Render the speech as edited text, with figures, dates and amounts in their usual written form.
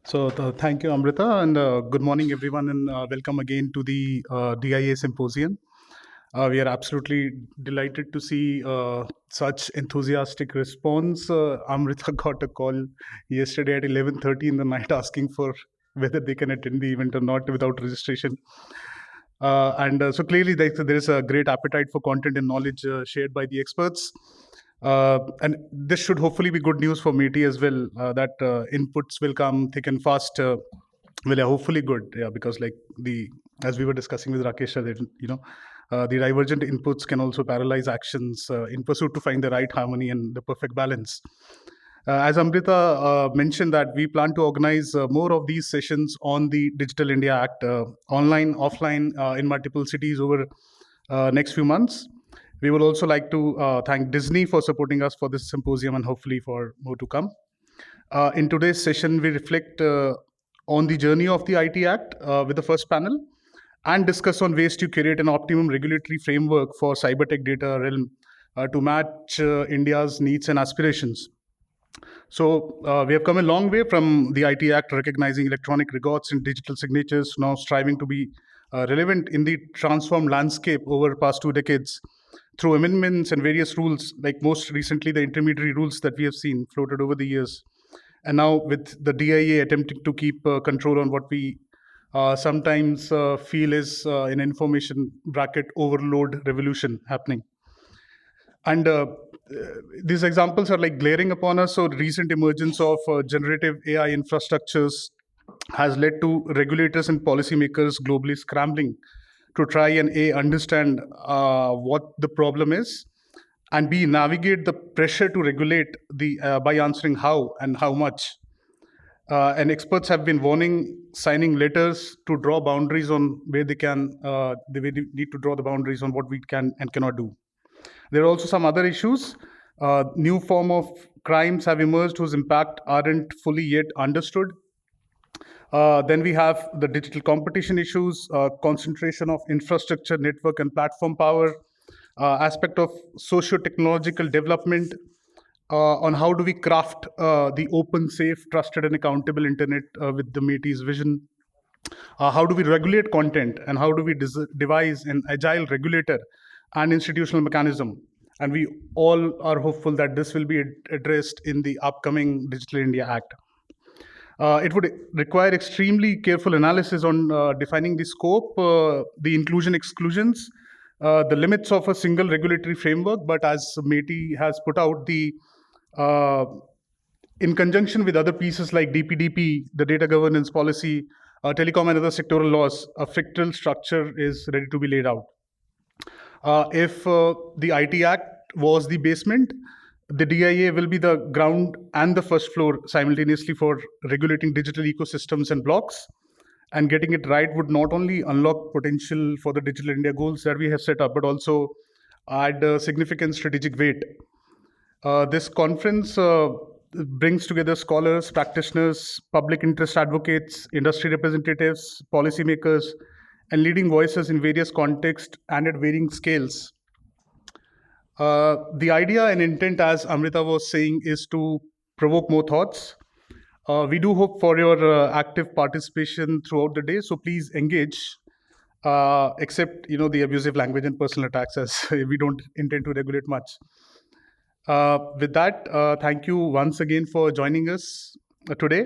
Thank you, Amrita, and good morning, everyone, and welcome again to the DIA Symposium. We are absolutely delighted to see such enthusiastic response. Amrita got a call yesterday at 11:30 in the night asking for whether they can attend the event or not without registration. So clearly, there is a great appetite for content and knowledge shared by the experts. And this should hopefully be good news for METI as well, that inputs will come thick and fast. Well, yeah, hopefully good. Yeah, because as we were discussing with Rakesh, that the divergent inputs can also paralyze actions in pursuit to find the right harmony and the perfect balance. As Amrita mentioned, that we plan to organize more of these sessions on the Digital India Act, online, offline, in multiple cities over next few months. We would also like to thank Disney for supporting us for this symposium and hopefully for more to come. In today's session, we reflect on the journey of the IT Act with the first panel and discuss on ways to create an optimum regulatory framework for cybertech data realm to match India's needs and aspirations. So we have come a long way from the IT Act recognizing electronic records and digital signatures, now striving to be relevant in the transformed landscape over the past 2 decades through amendments and various rules, like most recently the intermediary rules that we have seen floated over the years. And now with the DIA attempting to keep control on what we sometimes feel is an information bracket overload revolution happening. And these examples are like glaring upon us. So recent emergence of generative AI infrastructures has led to regulators and policymakers globally scrambling to try and understand what the problem is, and B, navigate the pressure to regulate the by answering how and how much. And experts have been warning, signing letters to draw boundaries on where they need to draw the boundaries on what we can and cannot do. There are also some other issues. New form of crimes have emerged whose impact aren't fully yet understood. Then we have the digital competition issues, concentration of infrastructure, network, and platform power, aspect of socio-technological development, on how do we craft the open, safe, trusted, and accountable internet with the METI's vision. How do we regulate content, and how do we devise an agile regulator and institutional mechanism? And we all are hopeful that this will be addressed in the upcoming Digital India Act. It would require extremely careful analysis on defining the scope, the inclusion exclusions, the limits of a single regulatory framework. But as METI has put out, in conjunction with other pieces like DPDP, the data governance policy, telecom and other sectoral laws, a fractal structure is ready to be laid out. If the IT Act was the basement, the DIA will be the ground and the first floor simultaneously for regulating digital ecosystems and blocks. And getting it right would not only unlock potential for the Digital India goals that we have set up, but also add significant strategic weight. This conference brings together scholars, practitioners, public interest advocates, industry representatives, policymakers, and leading voices in various contexts and at varying scales. The idea and intent, as Amrita was saying, is to provoke more thoughts. We do hope for your active participation throughout the day, so please engage, except the abusive language and personal attacks, as we don't intend to regulate much. With that, thank you once again for joining us today.